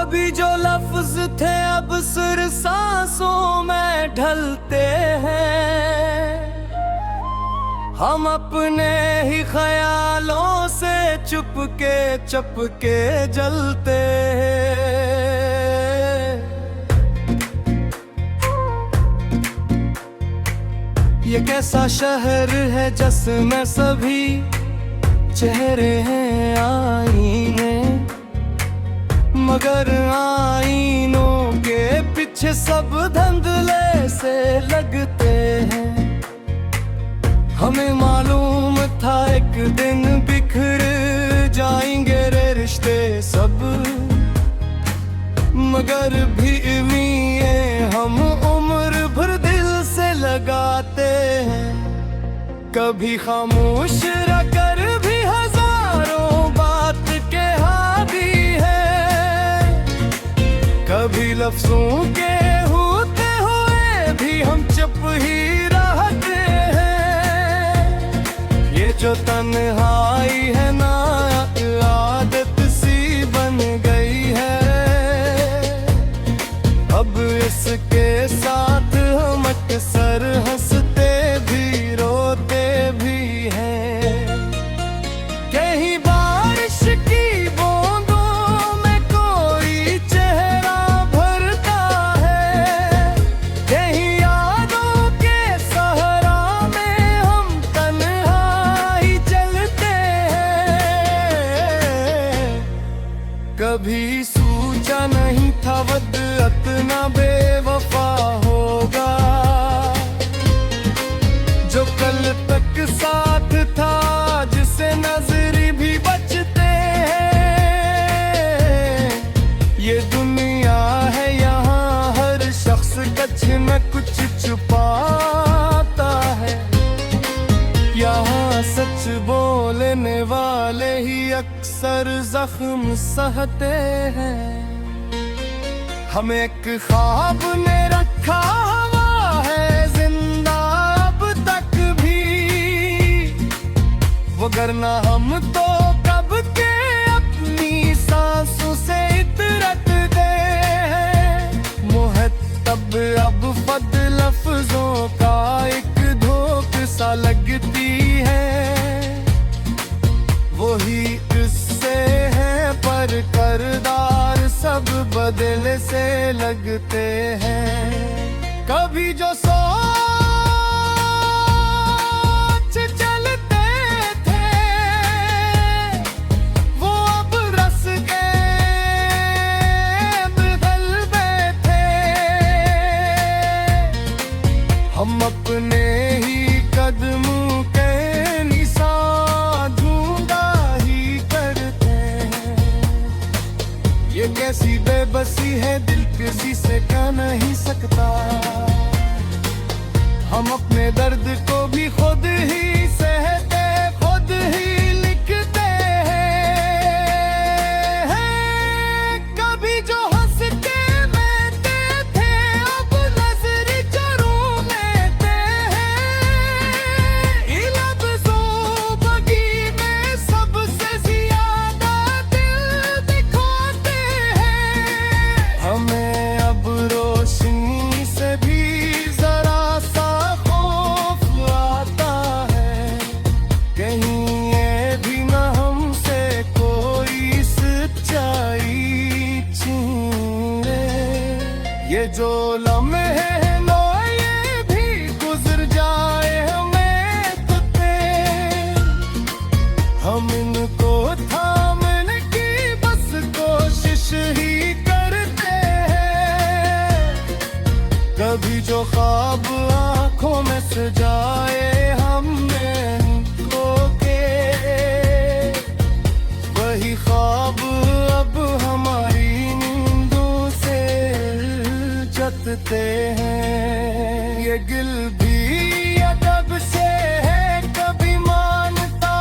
कभी जो लफ्ज थे अब सिर सांसों में ढलते हैं। हम अपने ही ख्यालों से चुपके जलते हैं। ये कैसा शहर है जिसमें सभी चेहरे हैं आईने, मगर आईनों के पीछे सब धंधले से लगते हैं। हमें मालूम था एक दिन बिखर जाएंगे रे रिश्ते सब, मगर भी ये हम उम्र भर दिल से लगाते हैं। कभी खामोश रहकर भी हजारों बात के हावी है, कभी लफ्जों के होते हुए भी हम चुप ही रहते हैं। ये जो तन्हाई है ना आदत सी बन गई है, अब इसके साथ हम अक्सर हंसते भी रोते भी हैं। कहीं बारिश की बूंदों में कोई चेहरा भरता है, कहीं यादों के सहरा में हम तन्हा ही चलते हैं। कभी सोचा नहीं था वक्त इतना बेवफा होगा, जो कल तक साथ था जिसे नजरी भी बचते हैं। ये दुनिया है यहाँ हर शख्स कुछ न कुछ छुपाता है, यहाँ सच बोलने वाले ही अक्सर जख्म सहते हैं। हमें एक ख्वाब ने रखा हुआ है जिंदा अब तक भी, वगरना हम तो कब के अपनी सांसों से इतरत गए। मुहत्तब अब फद लफ्जों का एक धोख सा लगती है, वही किस्से हैं पर करदार सब बदले से लगते हैं। कभी जो सोच चलते थे वो अब रस के बदल बैठे। हम अपने ही कदमों के निशान ढूंढा ही करते हैं। ये कैसी बेबसी है दिल किसी से कह नहीं सकता, हम अपने दर्द को भी खुद ही सहते खुद ही लिखते हैं। कभी जो हंस के बैठे थे अब नजर जरूर लेते हैं। लफ्जों बगी में सबसे ज्यादा दिल दिखाते हैं। हमें अब रोशनी से भी जरा सा खौफ आता है, कहीं ये भी न हमसे कोई सच्चाई छीन ले। ये जो लम्हे हैं लो ये भी गुजर जाए हमें तो हम इनको थामने की बस कोशिश ही करते हैं। कभी जो ख्वाब आंखों में सजाए हमने खो के, वही ख्वाब अब हमारी नींदों से जतते हैं। ये गिल भी अदब से है कभी मानता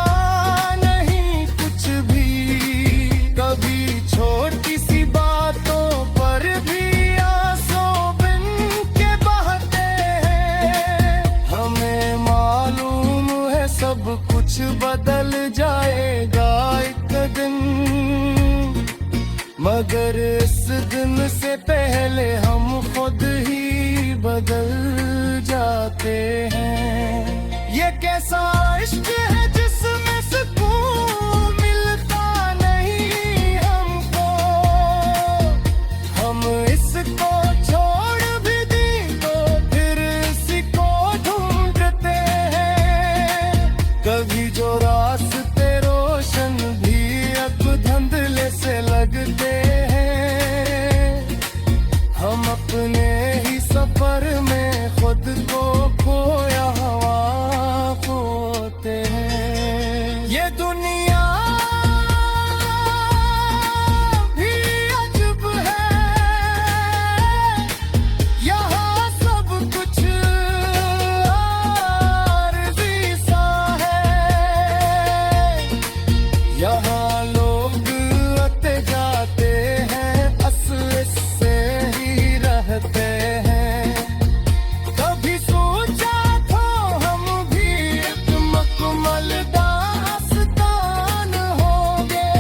नहीं कुछ भी, कभी छोटी सी बातों पर भी आंसू बिन के बहते हैं। हमें मालूम है सब कुछ बदल जाएगा एक दिन, अगर इस दिन से पहले हम खुद ही बदल जाते हैं। ये कैसा इश्क है जिसमें सुकून मिलता नहीं हमको, हम इसको छोड़ भी दी तो फिर इसी को ढूंढते हैं। कभी जो रास्ते रोशन भी अब धुंधले से लगते हैं, हम अपने ही सफर में खुद को खोया हुआ होते हैं। ये दुनिया भी अजब है, यहाँ सब कुछ आरज़ी सा है। यहाँ लोग आते जाते हैं, बस इससे ही रहते हैं। कभी सोचा तो हम भी एक मुकम्मल दास्तान होंगे,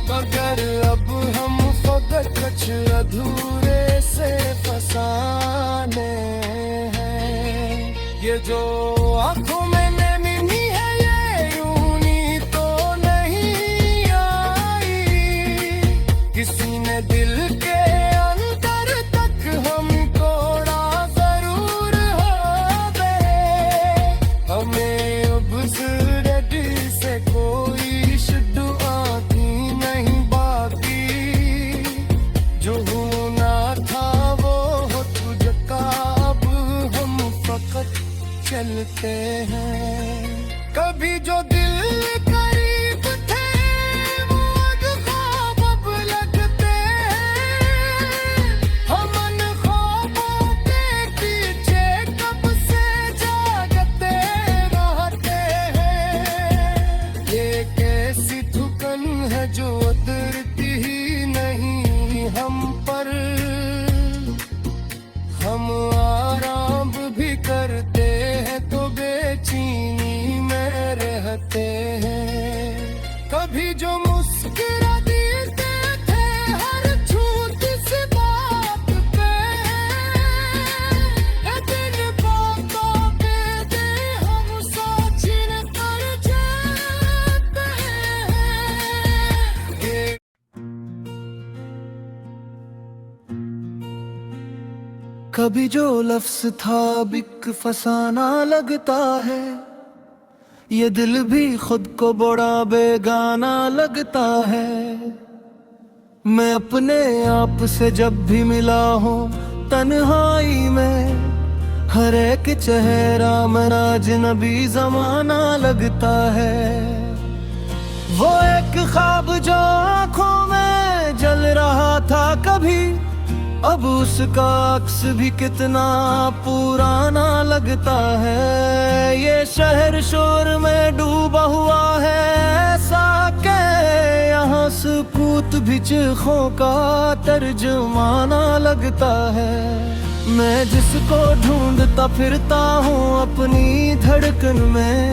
मगर अब हम फकत कुछ अधूरे से फसाने हैं। ये जो आंखों में नैनी है ये यूं तो नहीं आई, किसी ने दिल के अंदर तक हमको जरूर हो गए। हमें अब जिंदगी से कोई दुआ की नहीं बाकी, जो होना था वो हो तुझका, अब हम फकत चलते हैं। कभी जो दिल करीब थे वो अब ख्वाब अब लगते हैं। हम उन ख्वाबों के पीछे कब से जागते रहते हैं। ये कैसी थुकन है जो उतरती ही नहीं हम पर, हम आराम भी करते हैं तो बेचैनी में रहते हैं। कभी जो मुस्कुरा देते थे हर छोटी सी बात पे, दिन बातों पे दे हम सोचने कर जाते हैं। कभी जो लफ्ज था बिक फसाना लगता है, ये दिल भी खुद को बड़ा बेगाना लगता है। मैं अपने आप से जब भी मिला हूँ तन्हाई में, हर एक चेहरा मेरा अजनबी जमाना लगता है। वो एक ख्वाब जो आंखों में जल रहा था कभी, अब उसका अक्स भी कितना पुराना लगता है। ये शहर शोर में डूबा हुआ है ऐसा के यहाँ सुकूत भी चिखों का तर्जुमाना लगता है। मैं जिसको ढूंढता फिरता हूँ अपनी धड़कन में,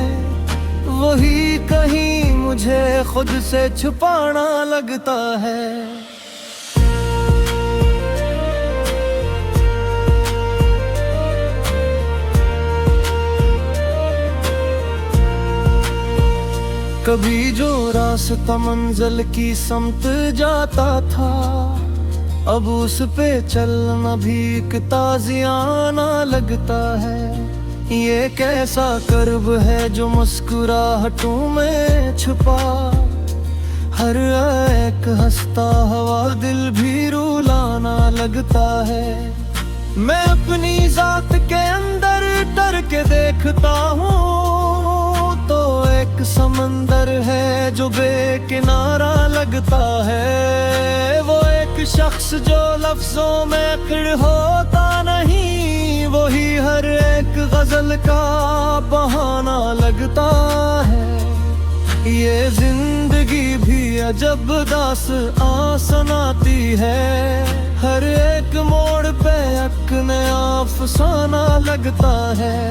वही कहीं मुझे खुद से छुपाना लगता है। कभी जो रास्ता मंजिल की समत जाता था, अब उस पे चलना भी एक ताज़ियाना लगता है। ये कैसा कर्ब है जो मुस्कुराहटों में छुपा, हर एक हंसता हुआ दिल भी रुलाना लगता है। मैं अपनी जात के अंदर डर के देखता हूँ तो एक समंदर है जो बेकिनारा लगता है। वो एक शख्स जो लफ्जों में खिड़ होता नहीं, वही हर एक गजल का बहाना लगता है। ये जिंदगी भी अजब दास्तां सुनाती है, हर एक मोड़ पे एक नया अफसाना लगता है।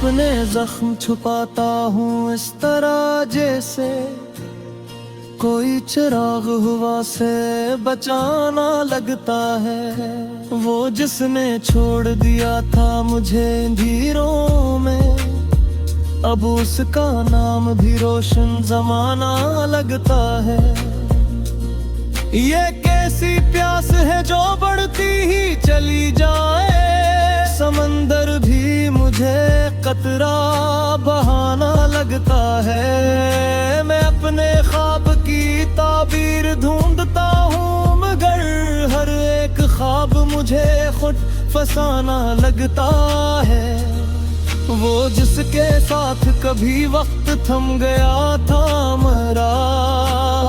अपने जख्म छुपाता हूँ इस तरह जैसे कोई चिराग हवा से बचाना लगता है। वो जिसने छोड़ दिया था मुझे अंधेरों में, अब उसका नाम भी रोशन जमाना लगता है। ये कैसी प्यास है जो बढ़ती ही चली जाए, समंदर भी मुझे कतरा बहाना लगता है। मैं अपने ख्वाब की ताबीर ढूंढता हूँ, मगर हर एक ख्वाब मुझे खुद फसाना लगता है। वो जिसके साथ कभी वक्त थम गया था मेरा,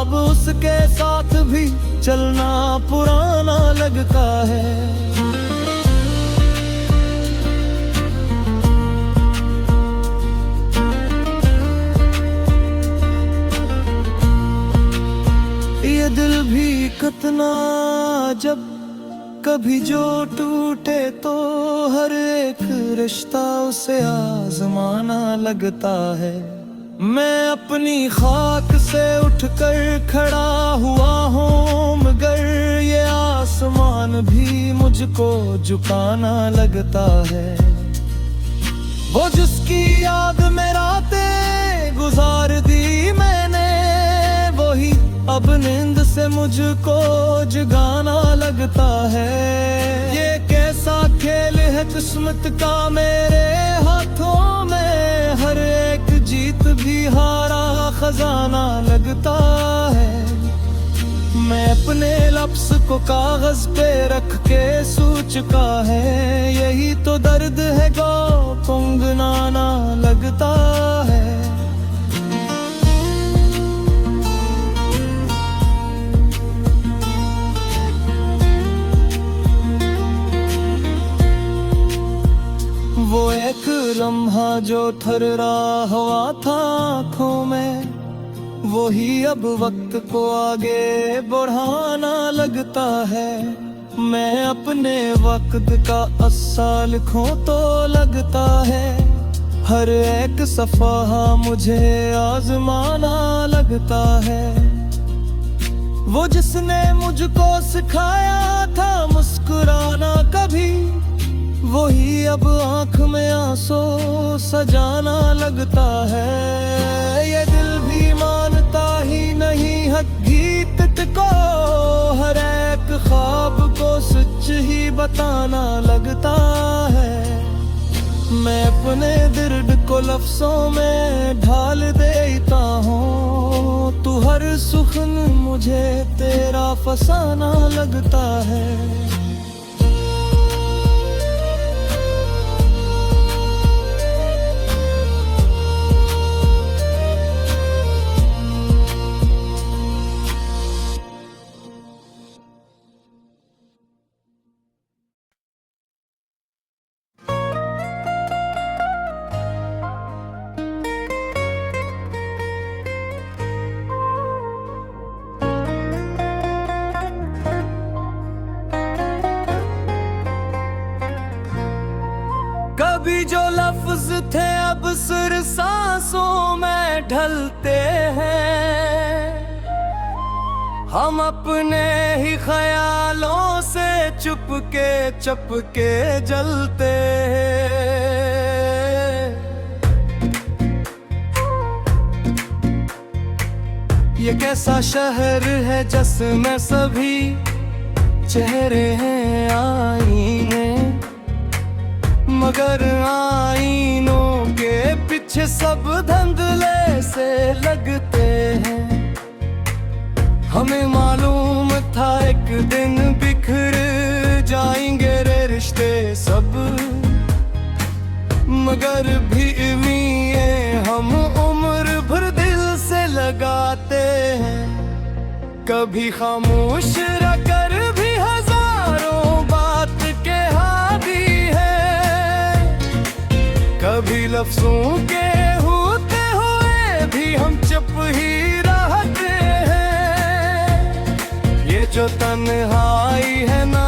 अब उसके साथ भी चलना पुराना लगता है। ये दिल भी कितना जब कभी जो टूटे तो हर एक रिश्ता उसे आजमाना लगता है। मैं अपनी खाक से उठकर खड़ा हुआ हूँ, मगर ये आसमान भी मुझको झुकाना लगता है। वो जिसकी याद में रातें गुजार दी मैंने, वही अब नींद से मुझको जगाना लगता है। ये कैसा खेल है किस्मत का मेरे हाथों में, हर एक जीत भी हारा खजाना लगता है। मैं अपने लफ्ज़ को कागज पे रख के सो चुका है, यही तो दर्द है गो गुनगुनाना लगता है। वो एक लम्हा जो ठहरा हुआ था आँखों में, वही अब वक्त को आगे बढ़ाना लगता है। मैं अपने वक्त का अस्सा लिखूं तो लगता है, हर एक सफ़हा मुझे आजमाना लगता है। वो जिसने मुझको सिखाया था मुस्कुराना कभी, वही अब आँख में आंसू सजाना लगता है। ये दिल भी मानता ही नहीं हकीकत को, हर एक ख्वाब को सच ही बताना लगता है। मैं अपने दर्द को लफ्ज़ों में ढाल देता हूँ, तू हर सुखन मुझे तेरा फसाना लगता है। कभी जो लफ्ज थे अब सिर सांसों में ढलते हैं, हम अपने ही ख्यालों से चुपके जलते हैं। ये कैसा शहर है जिसमें सभी चेहरे हैं आईने, मगर आईनों के पीछे सब धंधले से लगते हैं। हमें मालूम था एक दिन बिखर जाएंगे रे रिश्ते सब, मगर भी हम उम्र भर दिल से लगाते हैं। कभी खामोश रहकर भी हजारों बात के हावी है, कभी लफ्जों के होते हुए भी हम चुप ही रहते हैं। ये जो तन्हाई है ना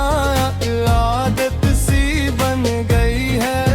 आदत सी बन गई है,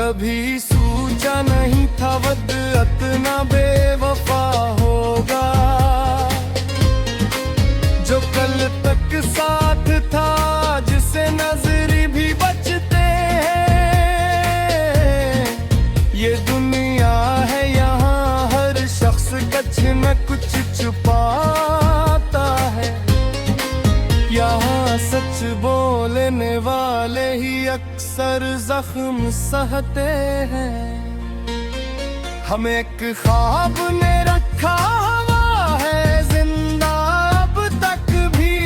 कभी सोचा नहीं था वक्त इतना बेवफा होगा, जो कल तक साथ था जिसे नजर भी बचते हैं। ये दुनिया है यहाँ हर शख्स कुछ न कुछ छुपाता है, यहाँ सच बोलने वाले ही अक्सर जख्म सहते हैं। हमें एक ख्वाब ने रखा हुआ है जिंदा अब तक भी,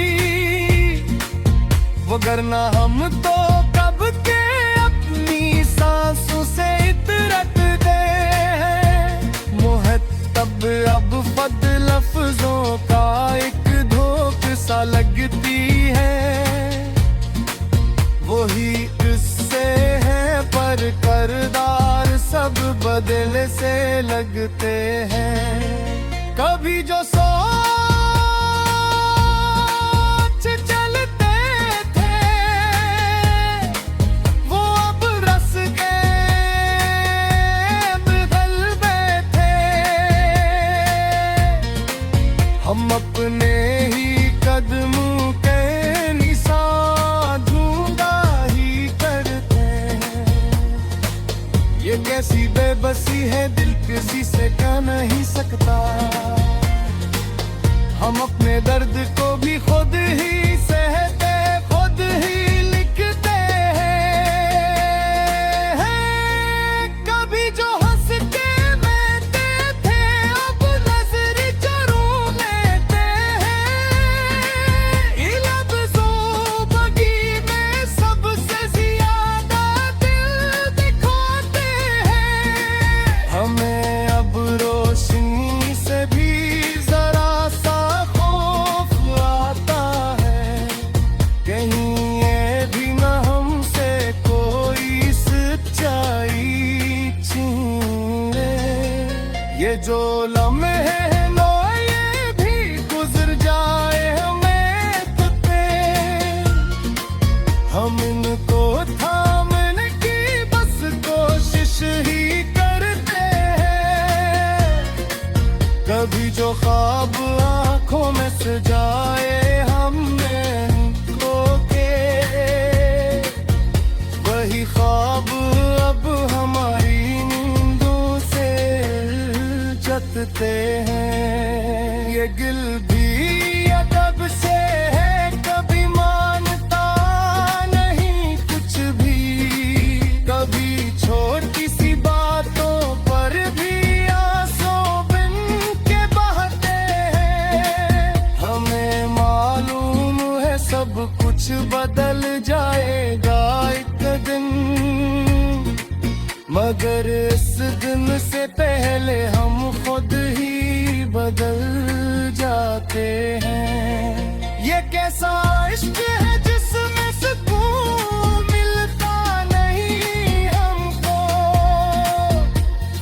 वगरना हम तो कब के अपनी सांसों से इतरते हैं। मुहत्तब अब फद लफ्जों का एक धोख सा लगती है, वही किस्से हैं पर करदार सब बदले से लगते हैं। कभी जो सोच चलते थे वो अब रास्ते बदल बैठे, हम अपने ही कदमों के निशान ढूंढा ही करते हैं। ये कैसी बेबसी है दिल किसी से कह नहीं सकता, हम अपने दर्द को भी खुद ही सहते खुद ही लिखते हैं। कभी जो हंस के बैठे थे अब नजर जरूर लेते हैं। लफ्ज़ों बगी में सबसे ज्यादा दिल दिखाते हैं। हमें अब रोशनी से भी जरा सा खौफ आता है, कहीं ये भी न हमसे कोई सच्चाई छीन ले। ये जो लम्हे हैं लो ये भी गुजर जाए हमें तुझे, हम इनको थामने की बस कोशिश ही करते हैं। कभी जो ख्वाब आंखों में सजाए हमने खो के, वही ख्वाब अब हमारी नींदों से जतते हैं। ये गिल भी अदब से है कभी मानता नहीं कुछ भी, कभी छोटी सी बातों पर भी आंसू बिन के बहते हैं। हमें मालूम है सब कुछ बदल जाएगा एक दिन, मगर इस दिन से पहले हम खुद ही बदल जाते हैं। ये कैसा इश्क है जिसमें सुकून मिलता नहीं हमको,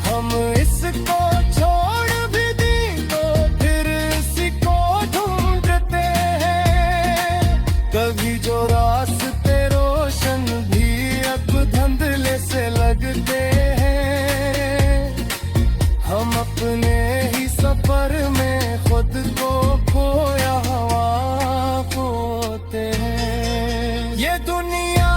हम इसको छोड़ भी दी तो फिर इसको ढूंढते हैं। कभी जो रास्ते रोशन भी अब धुंधले से लगते हैं, हम अपने ही सफर में खुद को खोया हुआ होते हैं। ये दुनिया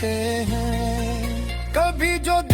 हैं। कभी जो